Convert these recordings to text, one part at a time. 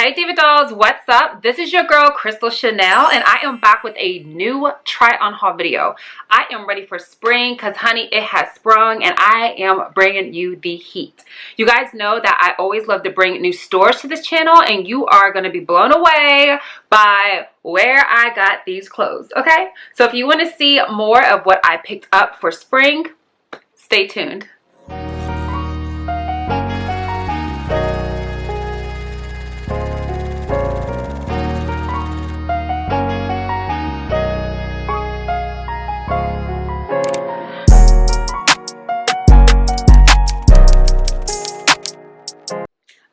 Hey Diva Dolls, what's up? This is your girl Crystal Chanel and I am back with a new try on haul video. I am ready for spring because honey, it has sprung and I am bringing you the heat. You guys know that I always love to bring new stores to this channel and you are going to be blown away by where I got these clothes, okay? So if you want to see more of what I picked up for spring, stay tuned.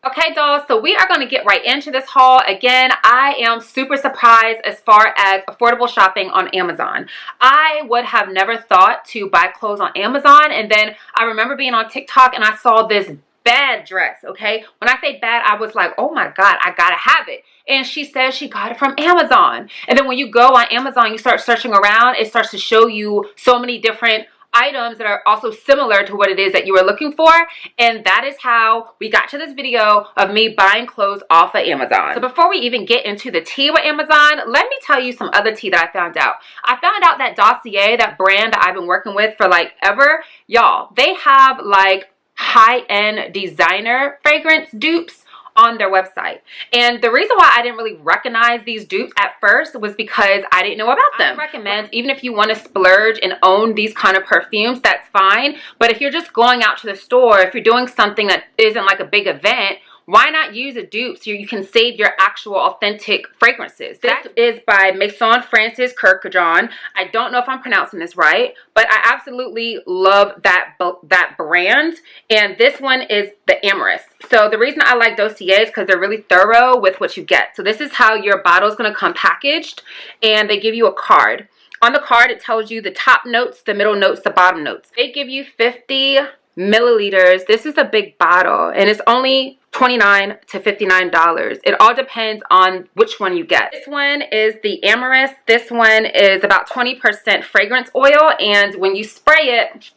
Okay dolls, so we are going to get right into this haul. Again, I am super surprised as far as affordable shopping on Amazon. I would have never thought to buy clothes on Amazon, and then I remember being on TikTok and I saw this bad dress, okay? When I say bad, I was like, oh my god, I gotta have it. And she says she got it from Amazon. And then when you go on Amazon, you start searching around, it starts to show you so many different items that are also similar to what it is that you were looking for, and that is how we got to this video of me buying clothes off of Amazon. So before we even get into the tea with Amazon, let me tell you some other tea that I found out. I found out that Dossier, that brand that I've been working with for like ever, y'all, they have like high-end designer fragrance dupes on their website. And the reason why I didn't really recognize these dupes at first was because I didn't know about them. I recommend, even if you want to splurge and own these kind of perfumes, that's fine. But if you're just going out to the store, if you're doing something that isn't like a big event, why not use a dupe so you can save your actual authentic fragrances? This is by Maison Francis Kurkdjian. I don't know if I'm pronouncing this right, but I absolutely love that brand. And this one is the Amyris. So the reason I like Dossier is because they're really thorough with what you get. So this is how your bottle is going to come packaged, and they give you a card. On the card, it tells you the top notes, the middle notes, the bottom notes. They give you 50 milliliters. This is a big bottle, and it's only $29 to $59. It all depends on which one you get. This one is the Amyris. This one is about 20% fragrance oil, and when you spray it,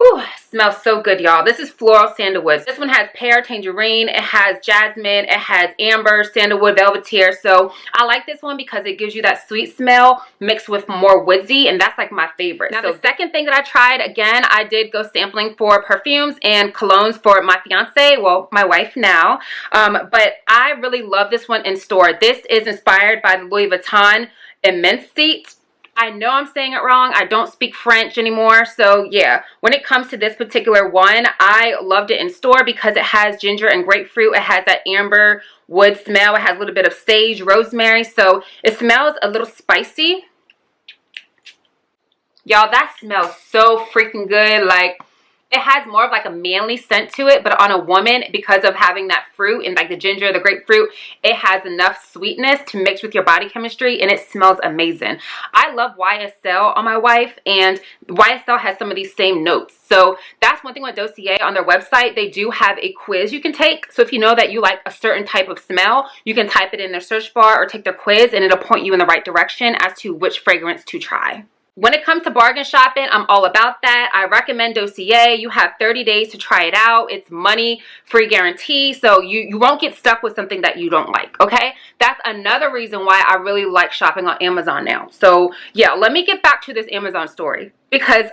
ooh, smells so good, y'all. This is floral sandalwood. This one has pear, tangerine, it has jasmine, it has amber, sandalwood, velvetier. So I like this one because it gives you that sweet smell mixed with more woodsy, and that's like my favorite. Now, the second thing that I tried, again, I did go sampling for perfumes and colognes for my fiance, well, my wife now. But I really love this one in store. This is inspired by the Louis Vuitton Immense Seat. I know I'm saying it wrong. I don't speak French anymore. So yeah, when it comes to this particular one, I loved it in store because it has ginger and grapefruit. It has that amber wood smell. It has a little bit of sage, rosemary. So it smells a little spicy. Y'all, that smells so freaking good. Like, it has more of like a manly scent to it, but on a woman, because of having that fruit and like the ginger, the grapefruit, it has enough sweetness to mix with your body chemistry, and it smells amazing. I love YSL on my wife, and YSL has some of these same notes. So that's one thing with Dossier. On their website, they do have a quiz you can take. So if you know that you like a certain type of smell, you can type it in their search bar or take their quiz, and it'll point you in the right direction as to which fragrance to try. When it comes to bargain shopping, I'm all about that. I recommend Dossier. You have 30 days to try it out. It's money free guarantee, so you won't get stuck with something that you don't like, okay? That's another reason why I really like shopping on Amazon now. So yeah, let me get back to this Amazon story because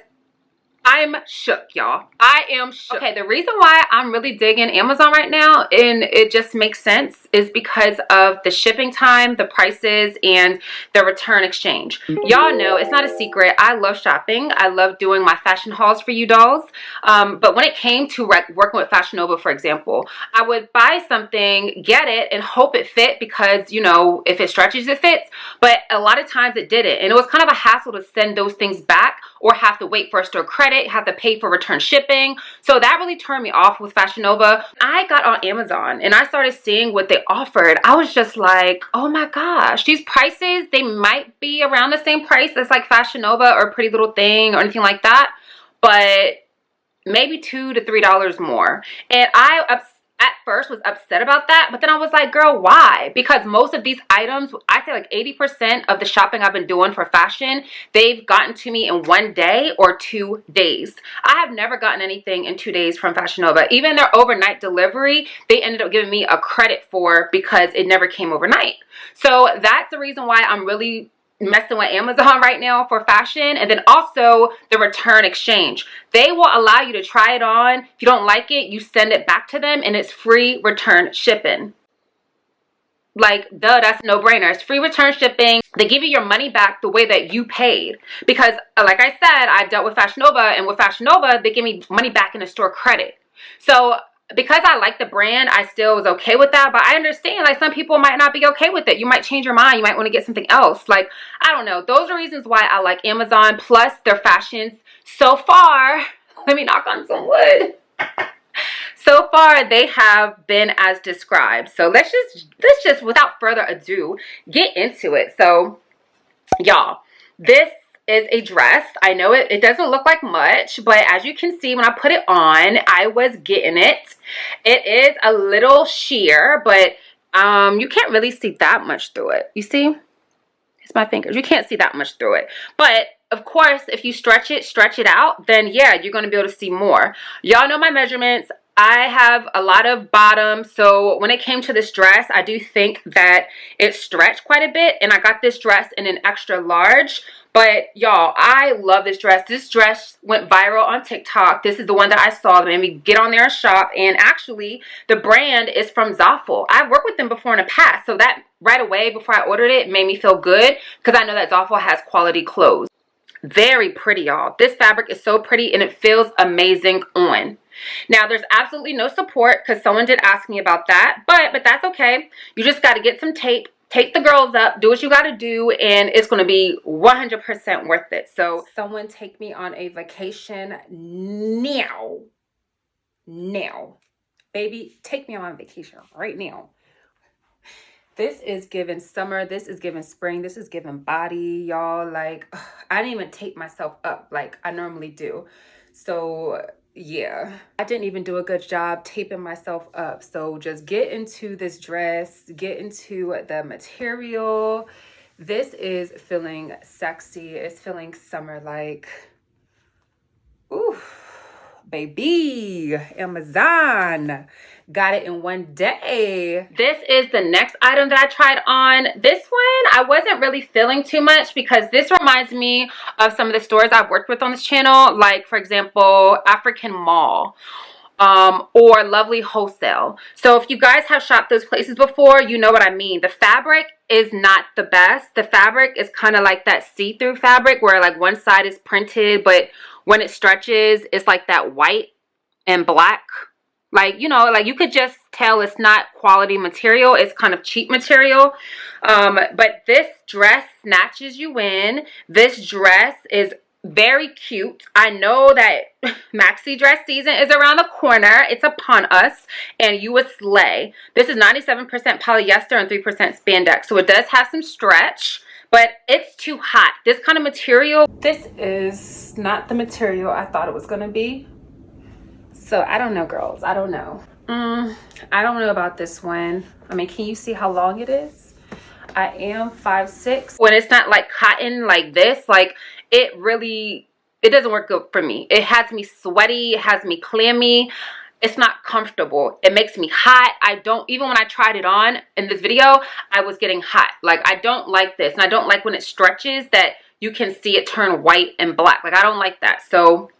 I'm shook, y'all. I am shook. Okay, the reason why I'm really digging Amazon right now, and it just makes sense, is because of the shipping time, the prices, and the return exchange. Y'all know, it's not a secret, I love shopping. I love doing my fashion hauls for you dolls. But when it came to working with Fashion Nova, for example, I would buy something, get it, and hope it fit because, you know, if it stretches, it fits. But a lot of times it didn't. And it was kind of a hassle to send those things back or have to wait for a store credit, have to pay for return shipping. So that really turned me off with Fashion Nova. I got on Amazon and I started seeing what they offered. I was just like, oh my gosh, these prices, they might be around the same price as like Fashion Nova or Pretty Little Thing or anything like that, but maybe $2 to $3 more. And I at first was upset about that, but then I was like, girl, why? Because most of these items, I say like 80% of the shopping I've been doing for fashion, they've gotten to me in 1 day or 2 days. I have never gotten anything in 2 days from Fashion Nova. Even their overnight delivery, they ended up giving me a credit for because it never came overnight. So that's the reason why I'm really messing with Amazon right now for fashion. And then also the return exchange. They will allow you to try it on. If you don't like it, you send it back to them and it's free return shipping. Like, duh, that's a no-brainer. It's free return shipping. They give you your money back the way that you paid. Because, like I said, I dealt with Fashion Nova, and with Fashion Nova, they give me money back in a store credit. So because I like the brand, I still was okay with that. But I understand, like, some people might not be okay with it. You might change your mind. You might want to get something else. Like, I don't know. Those are reasons why I like Amazon. Plus, their fashions so far, let me knock on some wood. So far, they have been as described. So let's just without further ado, get into it. So, y'all, this is a dress. I know it doesn't look like much, but as you can see when I put it on, I was getting it. It is a little sheer, but you can't really see that much through it. You see? It's my fingers. You can't see that much through it. But of course, if you stretch it out, then yeah, you're going to be able to see more. Y'all know my measurements. I have a lot of bottoms, so when it came to this dress, I do think that it stretched quite a bit, and I got this dress in an extra large. But y'all, I love this dress. This dress went viral on TikTok. This is the one that I saw that made me get on there and shop. And actually, the brand is from Zaful. I've worked with them before in the past, so that right away before I ordered it made me feel good because I know that Zaful has quality clothes. Very pretty, y'all. This fabric is so pretty and it feels amazing on. Now, there's absolutely no support because someone did ask me about that, but that's okay. You just got to get some tape, take the girls up, do what you got to do, and it's going to be 100% worth it. So someone take me on a vacation now. Now. Baby, take me on vacation right now. This is giving summer. This is giving spring. This is giving body, y'all. Like, I didn't even tape myself up like I normally do. So yeah, I didn't even do a good job taping myself up. So just get into this dress, get into the material. This is feeling sexy. It's feeling summer-like. Ooh, baby, Amazon. Got it in 1 day. This is the next item that I tried on. This one, I wasn't really feeling too much because this reminds me of some of the stores I've worked with on this channel. Like, for example, African Mall or Lovely Wholesale. So if you guys have shopped those places before, you know what I mean. The fabric is not the best. The fabric is kind of like that see-through fabric where like one side is printed, but when it stretches, it's like that white and black. Like, you know, like you could just tell it's not quality material. It's kind of cheap material. But this dress snatches you in. This dress is very cute. I know that Maxi dress season is around the corner. It's upon us, and you would slay. This is 97% polyester and 3% spandex. So it does have some stretch, but it's too hot. This kind of material, this is not the material I thought it was going to be. So I don't know, girls. I don't know. I don't know about this one. I mean, can you see how long it is? I am 5'6". When it's not like cotton like this, like it doesn't work good for me. It has me sweaty. It has me clammy. It's not comfortable. It makes me hot. Even when I tried it on in this video, I was getting hot. Like, I don't like this. And I don't like when it stretches that you can see it turn white and black. Like, I don't like that. So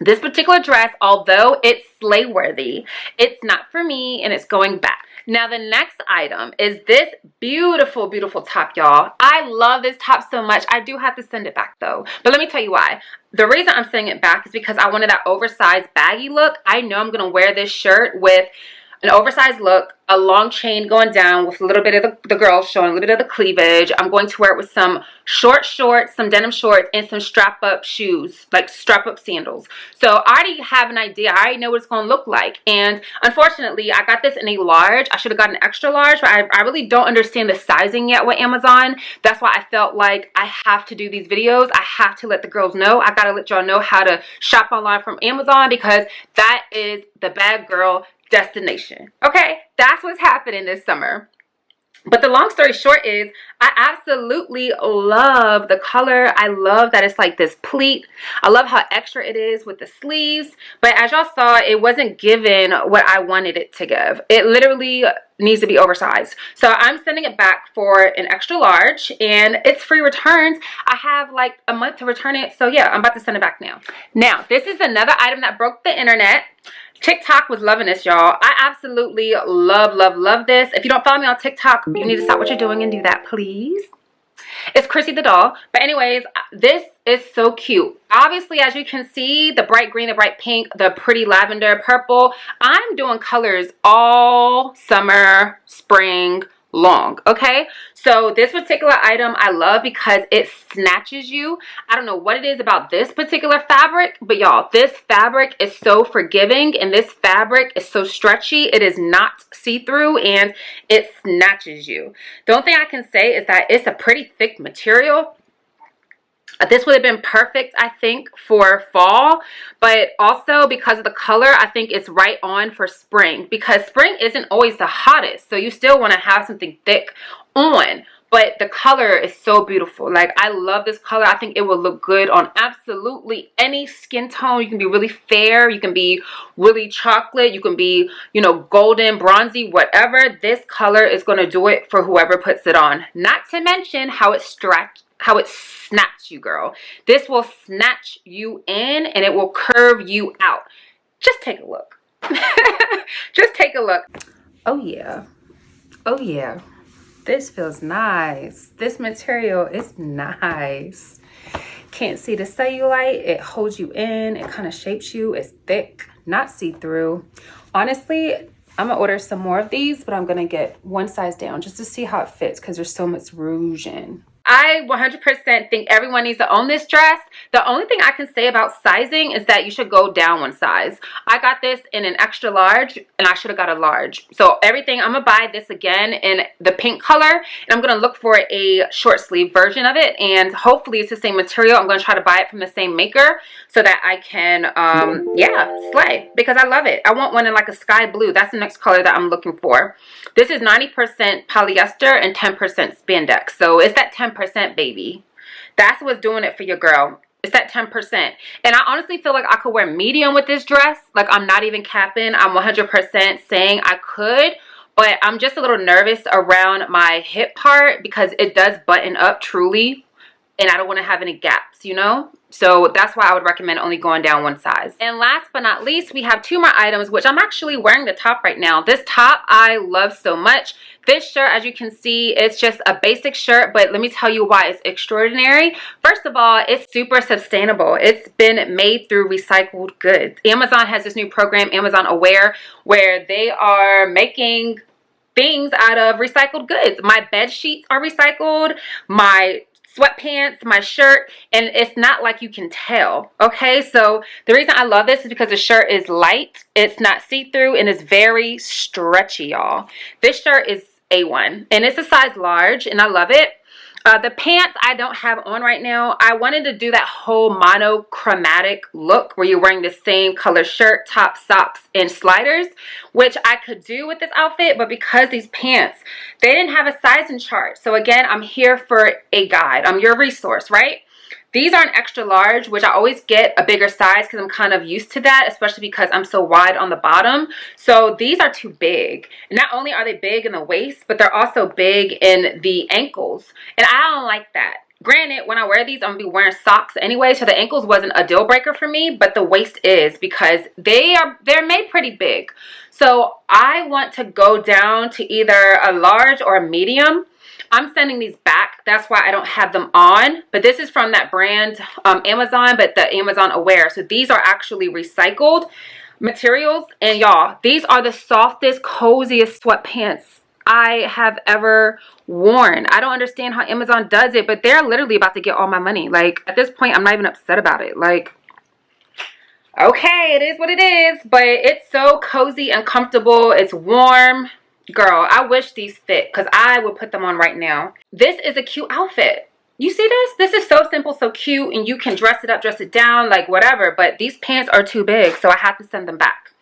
this particular dress, although it's slay worthy, it's not for me and it's going back. Now the next item is this beautiful, beautiful top, y'all. I love this top so much. I do have to send it back though. But let me tell you why. The reason I'm sending it back is because I wanted that oversized baggy look. I know I'm going to wear this shirt with an oversized look, a long chain going down with a little bit of the girl showing a little bit of the cleavage. I'm going to wear it with some short shorts, some denim shorts, and some strap-up shoes, like strap-up sandals. So I already have an idea. I already know what it's going to look like. And unfortunately, I got this in a large. I should have gotten an extra large, but I really don't understand the sizing yet with Amazon. That's why I felt like I have to do these videos. I have to let the girls know. I got to let y'all know how to shop online from Amazon because that is the bad girl destination. Okay, that's what's happening this summer. But the long story short is I absolutely love the color. I love that it's like this pleat. I love how extra it is with the sleeves. But as y'all saw, it wasn't given what I wanted it to give. It literally needs to be oversized. So I'm sending it back for an extra large, and it's free returns. I have like a month to return it. So yeah, I'm about to send it back now. Now, this is another item that broke the internet. TikTok was loving this, y'all. I absolutely love this. If you don't follow me on TikTok, you need to stop what you're doing and do that, please. It's Chrissy the doll. But anyways, this is so cute. Obviously, as you can see, the bright green, the bright pink, the pretty lavender, purple. I'm doing colors all summer, spring long, okay? So this particular item I love because it snatches you. I don't know what it is about this particular fabric, but y'all, this fabric is so forgiving and this fabric is so stretchy. It is not see-through and it snatches you. The only thing I can say is that it's a pretty thick material. This would have been perfect, I think, for fall, but also because of the color, I think it's right on for spring, because spring isn't always the hottest, so you still want to have something thick on, but the color is so beautiful. Like, I love this color. I think it will look good on absolutely any skin tone. You can be really fair, you can be really chocolate, you can be, you know, golden, bronzy, whatever. This color is going to do it for whoever puts it on. Not to mention how it snaps you, girl. This will snatch you in and it will curve you out. Just take a look. Just take a look. Oh yeah. Oh yeah. This feels nice. This material is nice. Can't see the cellulite. It holds you in. It kind of shapes you. It's thick, not see-through. Honestly, I'm gonna order some more of these, but I'm gonna get one size down just to see how it fits because there's so much rouge in. I 100% think everyone needs to own this dress. The only thing I can say about sizing is that you should go down one size. I got this in an extra large and I should have got a large. So everything, I'm gonna buy this again in the pink color and I'm gonna look for a short sleeve version of it, and hopefully it's the same material. I'm gonna try to buy it from the same maker so that I can, yeah, slay, because I love it. I want one in like a sky blue. That's the next color that I'm looking for. This is 90% polyester and 10% spandex. So it's that 10%, baby. That's what's doing it for your girl. It's that 10%. And I honestly feel like I could wear medium with this dress. Like, I'm not even capping. I'm 100% saying I could. But I'm just a little nervous around my hip part because it does button up truly. And I don't want to have any gaps, you know? So that's why I would recommend only going down one size. And last but not least, we have two more items, which I'm actually wearing the top right now. This top I love so much. This shirt, as you can see, it's just a basic shirt, but let me tell you why it's extraordinary. First of all, it's super sustainable. It's been made through recycled goods. Amazon has this new program, Amazon Aware, where they are making things out of recycled goods. My bed sheets are recycled, my sweatpants, my shirt, and it's not like you can tell. Okay, so the reason I love this is because the shirt is light, it's not see-through, and it's very stretchy, y'all. This shirt is A1 and it's a size large and I love it. The pants I don't have on right now. I wanted to do that whole monochromatic look where you're wearing the same color shirt, top, socks, and sliders, which I could do with this outfit, but because these pants, they didn't have a sizing chart. So again, I'm here for a guide. I'm your resource, right? These are an extra large, which I always get a bigger size because I'm kind of used to that, especially because I'm so wide on the bottom. So these are too big. Not only are they big in the waist, but they're also big in the ankles. And I don't like that. Granted, when I wear these, I'm going to be wearing socks anyway, so the ankles wasn't a deal breaker for me, but the waist is because they're made pretty big. So I want to go down to either a large or a medium. I'm sending these back. That's why I don't have them on. But this is from that brand, Amazon, but the Amazon Aware. So these are actually recycled materials. And y'all, these are the softest, coziest sweatpants I have ever worn. I don't understand how Amazon does it, but they're literally about to get all my money. Like, at this point, I'm not even upset about it. Like, okay, it is what it is. But it's so cozy and comfortable. It's warm. Girl, I wish these fit because I would put them on right now. This is a cute outfit. You see this? This is so simple, so cute, and you can dress it up, dress it down, like whatever. But these pants are too big, so I have to send them back.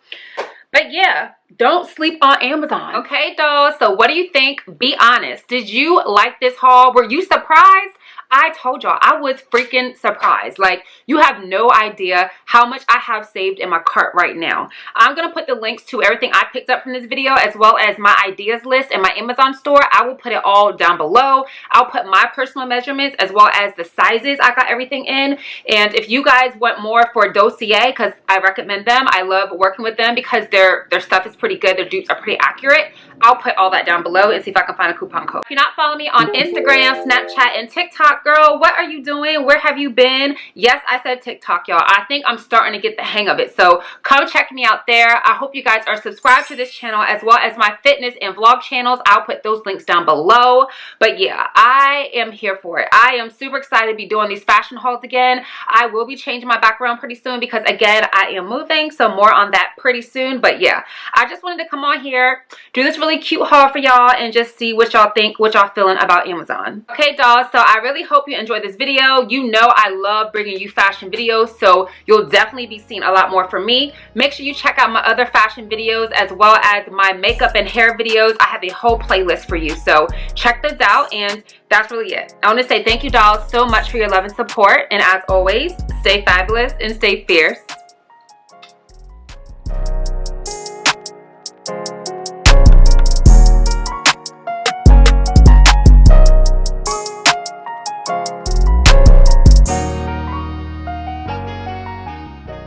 But yeah, don't sleep on Amazon. Okay, dolls, so what do you think? Be honest. Did you like this haul? Were you surprised? I told y'all, I was freaking surprised. Like, you have no idea how much I have saved in my cart right now. I'm going to put the links to everything I picked up from this video, as well as my ideas list and my Amazon store. I will put it all down below. I'll put my personal measurements as well as the sizes I got everything in. And if you guys want more for Dossier, because I recommend them, I love working with them because their stuff is pretty good. Their dupes are pretty accurate. I'll put all that down below and see if I can find a coupon code. If you're not following me on Instagram, Snapchat, and TikTok, girl, what are you doing? Where have you been? Yes, I said TikTok, y'all. I think I'm starting to get the hang of it. So come check me out there. I hope you guys are subscribed to this channel as well as my fitness and vlog channels. I'll put those links down below. But yeah, I am here for it. I am super excited to be doing these fashion hauls again. I will be changing my background pretty soon because, again, I am moving. So more on that pretty soon. But yeah, I just wanted to come on here, do this really cute haul for y'all, and just see what y'all think, what y'all feeling about Amazon. Okay, dolls, so I really hope you enjoyed this video. You know I love bringing you fashion videos, so you'll definitely be seeing a lot more from me. Make sure you check out my other fashion videos as well as my makeup and hair videos. I have a whole playlist for you, so check those out. And that's really it. I want to say thank you, dolls, so much for your love and support, and as always, stay fabulous and stay fierce.